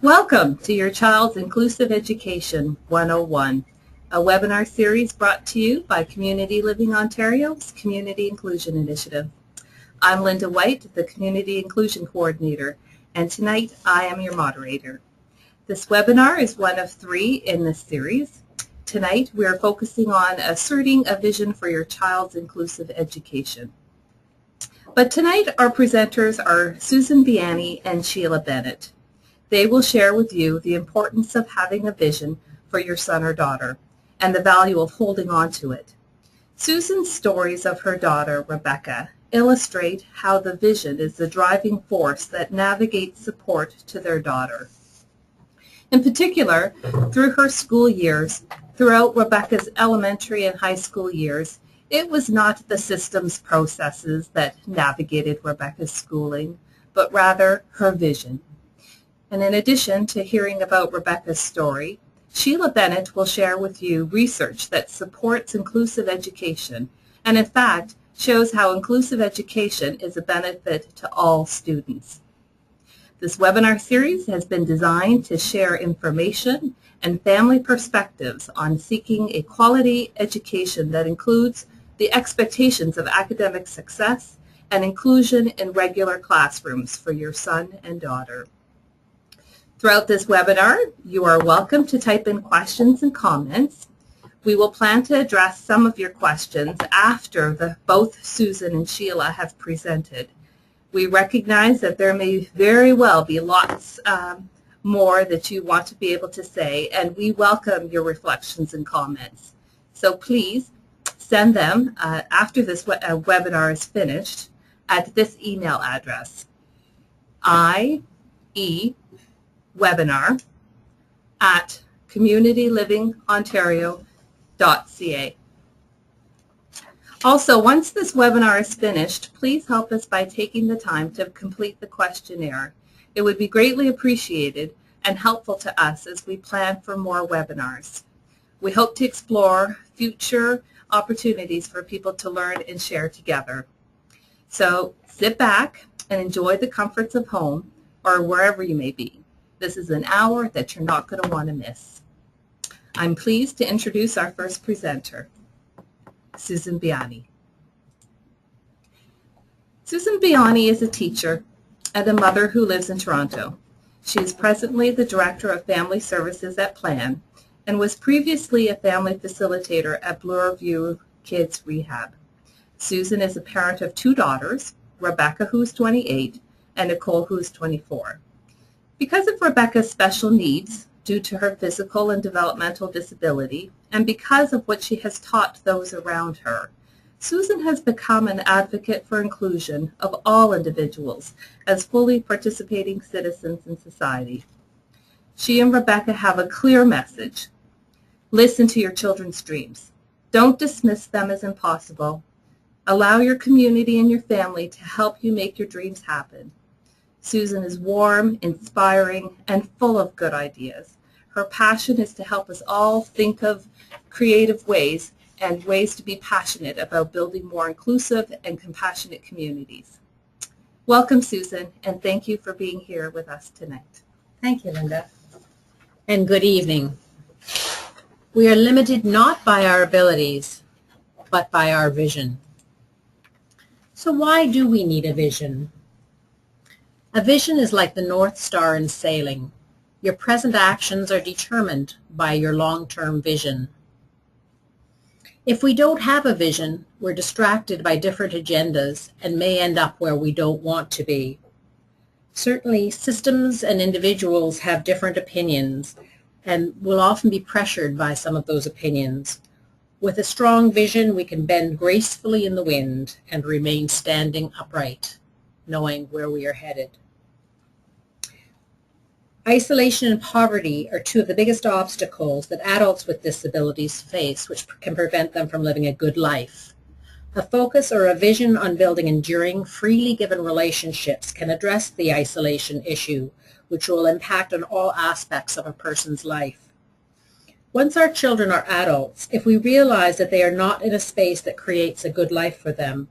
Welcome to your child's Inclusive Education 101, a webinar series brought to you by Community Living Ontario's Community Inclusion Initiative. I'm Linda White, the Community Inclusion Coordinator, and tonight I am your moderator. This webinar is one of 3 in this series. Tonight we are focusing on asserting a vision for your child's inclusive education. But tonight our presenters are Susan Biani and Sheila Bennett. They will share with you the importance of having a vision for your son or daughter and the value of holding on to it. Susan's stories of her daughter, Rebecca, illustrate how the vision is the driving force that navigates support to their daughter. In particular, through her school years, throughout Rebecca's elementary and high school years, it was not the systems processes that navigated Rebecca's schooling, but rather her vision. And in addition to hearing about Rebecca's story, Sheila Bennett will share with you research that supports inclusive education and in fact shows how inclusive education is a benefit to all students. This webinar series has been designed to share information and family perspectives on seeking a quality education that includes the expectations of academic success and inclusion in regular classrooms for your son and daughter. Throughout this webinar, you are welcome to type in questions and comments. We will plan to address some of your questions after both Susan and Sheila have presented. We recognize that there may very well be lots more that you want to be able to say, and we welcome your reflections and comments. So please send them after this webinar is finished at this email address, iewebinar@communitylivingontario.ca. Also, once this webinar is finished, please help us by taking the time to complete the questionnaire. It would be greatly appreciated and helpful to us as we plan for more webinars. We hope to explore future opportunities for people to learn and share together. So sit back and enjoy the comforts of home or wherever you may be. This is an hour that you're not going to want to miss. I'm pleased to introduce our first presenter, Susan Biani. Susan Biani is a teacher and a mother who lives in Toronto. She is presently the Director of Family Services at Plan and was previously a family facilitator at Bloor View Kids Rehab. Susan is a parent of 2 daughters, Rebecca, who's 28, and Nicole, who's 24. Because of Rebecca's special needs due to her physical and developmental disability, and because of what she has taught those around her, Susan has become an advocate for inclusion of all individuals as fully participating citizens in society. She and Rebecca have a clear message. Listen to your children's dreams. Don't dismiss them as impossible. Allow your community and your family to help you make your dreams happen. Susan is warm, inspiring, and full of good ideas. Her passion is to help us all think of creative ways and ways to be passionate about building more inclusive and compassionate communities. Welcome, Susan, and thank you for being here with us tonight. Thank you, Linda. And good evening. We are limited not by our abilities, but by our vision. So why do we need a vision? A vision is like the North Star in sailing. Your present actions are determined by your long-term vision. If we don't have a vision, we're distracted by different agendas and may end up where we don't want to be. Certainly, systems and individuals have different opinions and will often be pressured by some of those opinions. With a strong vision, we can bend gracefully in the wind and remain standing upright, knowing where we are headed. Isolation and poverty are 2 of the biggest obstacles that adults with disabilities face, which can prevent them from living a good life. A focus or a vision on building enduring, freely given relationships can address the isolation issue, which will impact on all aspects of a person's life. Once our children are adults, if we realize that they are not in a space that creates a good life for them,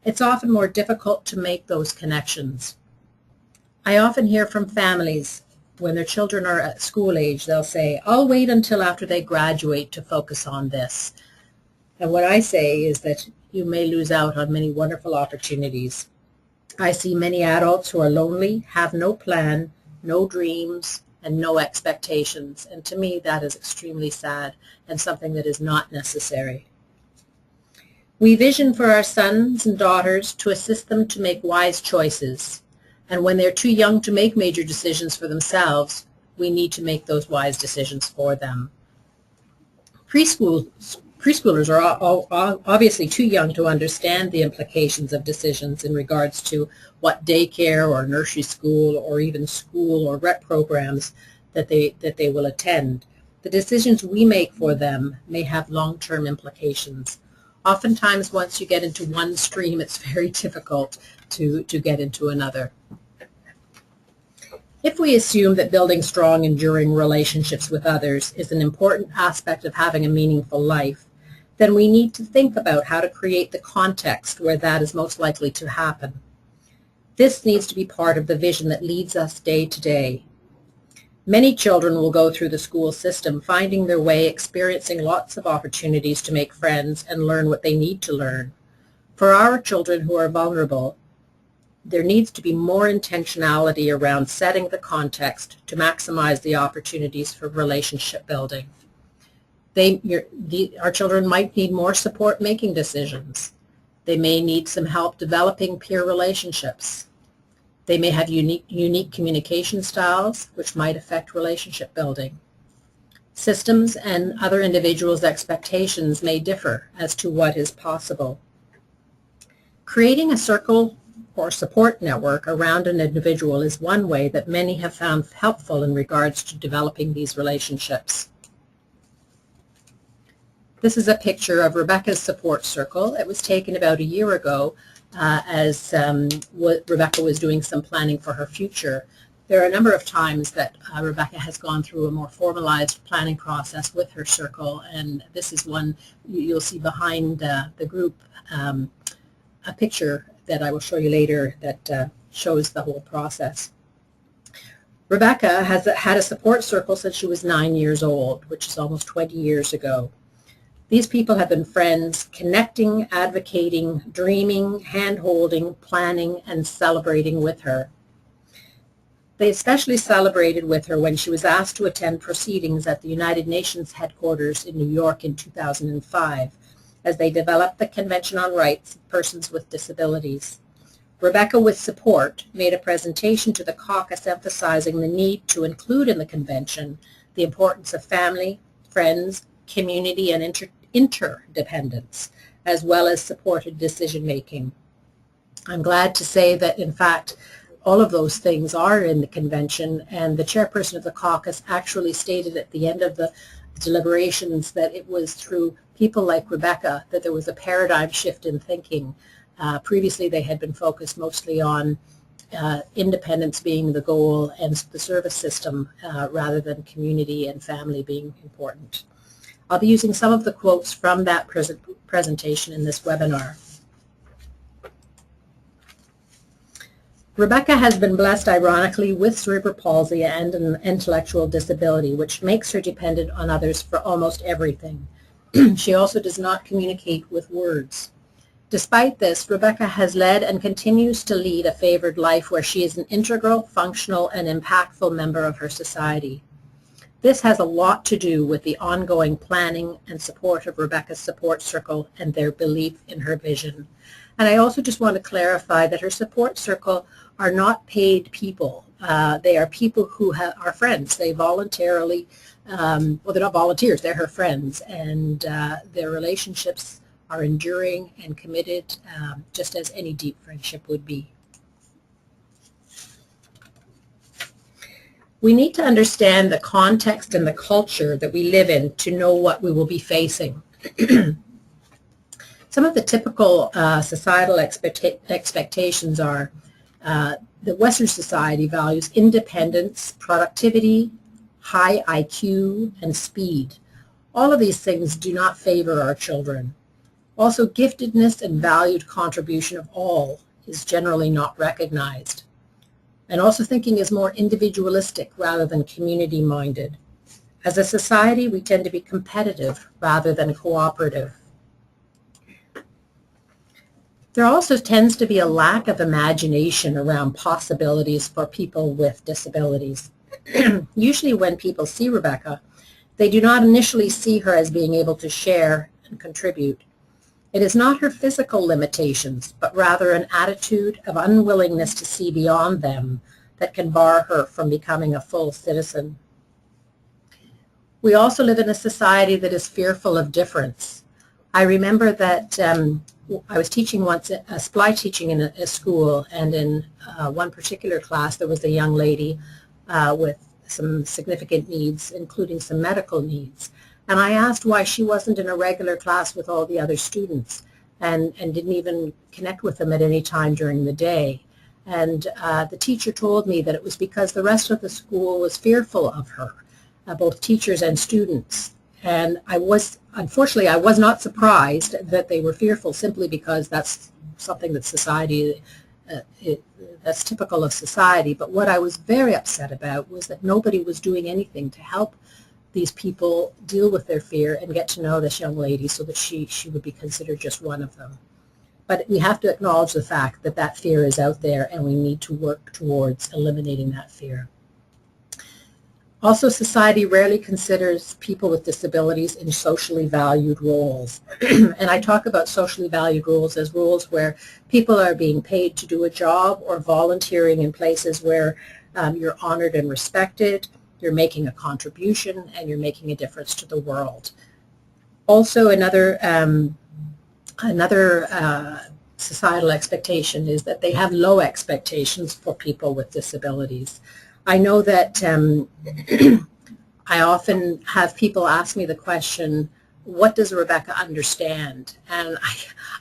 it's often more difficult to make those connections. I often hear from families when their children are at school age, they'll say, I'll wait until after they graduate to focus on this. And what I say is that you may lose out on many wonderful opportunities. I see many adults who are lonely, have no plan, no dreams, and no expectations. And to me, that is extremely sad and something that is not necessary. We vision for our sons and daughters to assist them to make wise choices. And when they're too young to make major decisions for themselves, we need to make those wise decisions for them. Preschoolers are obviously too young to understand the implications of decisions in regards to what daycare or nursery school or even school or rep programs that they will attend. The decisions we make for them may have long-term implications. Oftentimes, once you get into one stream, it's very difficult to get into another. If we assume that building strong, enduring relationships with others is an important aspect of having a meaningful life, then we need to think about how to create the context where that is most likely to happen. This needs to be part of the vision that leads us day to day. Many children will go through the school system, finding their way, experiencing lots of opportunities to make friends and learn what they need to learn. For our children who are vulnerable, there needs to be more intentionality around setting the context to maximize the opportunities for relationship building. Our children might need more support making decisions. They may need some help developing peer relationships. They may have unique communication styles, which might affect relationship building. Systems and other individuals' expectations may differ as to what is possible. Creating a circle or support network around an individual is one way that many have found helpful in regards to developing these relationships. This is a picture of Rebecca's support circle. It was taken about a year ago as Rebecca was doing some planning for her future. There are a number of times that Rebecca has gone through a more formalized planning process with her circle, and this is one you'll see behind the group, a picture that I will show you later that shows the whole process. Rebecca has had a support circle since she was 9 years old, which is almost 20 years ago. These people have been friends, connecting, advocating, dreaming, hand-holding, planning, and celebrating with her. They especially celebrated with her when she was asked to attend proceedings at the United Nations headquarters in New York in 2005, as they developed the Convention on Rights of Persons with Disabilities. Rebecca, with support, made a presentation to the caucus emphasizing the need to include in the convention the importance of family, friends, community, and interdependence, as well as supported decision-making. I'm glad to say that, in fact, all of those things are in the convention, and the chairperson of the caucus actually stated at the end of the deliberations that it was through people like Rebecca that there was a paradigm shift in thinking. Previously, they had been focused mostly on independence being the goal and the service system rather than community and family being important. I'll be using some of the quotes from that presentation in this webinar. Rebecca has been blessed, ironically, with cerebral palsy and an intellectual disability, which makes her dependent on others for almost everything. She also does not communicate with words. Despite this, Rebecca has led and continues to lead a favored life where she is an integral, functional, and impactful member of her society. This has a lot to do with the ongoing planning and support of Rebecca's support circle and their belief in her vision. And I also just want to clarify that her support circle are not paid people. They are people who are friends. They voluntarily, well, they're not volunteers, they're her friends, and their relationships are enduring and committed, just as any deep friendship would be. We need to understand the context and the culture that we live in to know what we will be facing. Some of the typical societal expectations are that Western society values independence, productivity, high IQ, and speed. All of these things do not favor our children. Also, giftedness and valued contribution of all is generally not recognized. And also thinking is more individualistic rather than community-minded. As a society, we tend to be competitive rather than cooperative. There also tends to be a lack of imagination around possibilities for people with disabilities. Usually when people see Rebecca, they do not initially see her as being able to share and contribute. It is not her physical limitations, but rather an attitude of unwillingness to see beyond them that can bar her from becoming a full citizen. We also live in a society that is fearful of difference. I remember that I was teaching once, supply teaching in a school, and in one particular class there was a young lady with some significant needs, including some medical needs. And I asked why she wasn't in a regular class with all the other students and didn't even connect with them at any time during the day. And the teacher told me that it was because the rest of the school was fearful of her, both teachers and students. And unfortunately, I was not surprised that they were fearful, simply because that's something that society, that's typical of society. But what I was very upset about was that nobody was doing anything to help these people deal with their fear and get to know this young lady so that she would be considered just one of them. But we have to acknowledge the fact that that fear is out there, and we need to work towards eliminating that fear. Also, society rarely considers people with disabilities in socially valued roles. And I talk about socially valued roles as roles where people are being paid to do a job, or volunteering in places where you're honored and respected, you're making a contribution, and you're making a difference to the world. Also, another societal expectation is that they have low expectations for people with disabilities. I know that I often have people ask me the question, what does Rebecca understand? And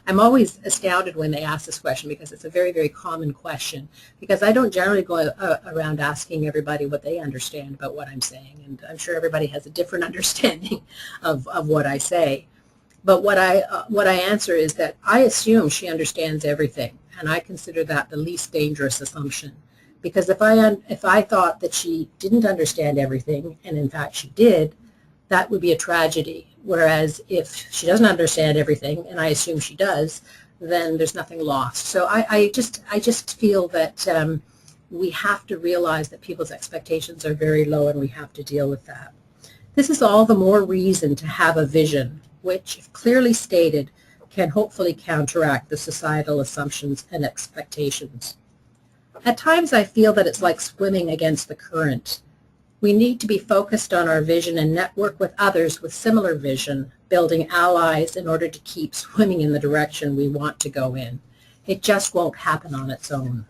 I'm always astounded when they ask this question, because it's a very, very common question, because I don't generally go around asking everybody what they understand about what I'm saying, and I'm sure everybody has a different understanding of what I say. But what I answer is that I assume she understands everything, and I consider that the least dangerous assumption. Because if I thought that she didn't understand everything, and in fact she did, that would be a tragedy. Whereas if she doesn't understand everything, and I assume she does, then there's nothing lost. So I just feel that we have to realize that people's expectations are very low, and we have to deal with that. This is all the more reason to have a vision, which, if clearly stated, can hopefully counteract the societal assumptions and expectations. At times I feel that it's like swimming against the current. We need to be focused on our vision and network with others with similar vision, building allies in order to keep swimming in the direction we want to go in. It just won't happen on its own.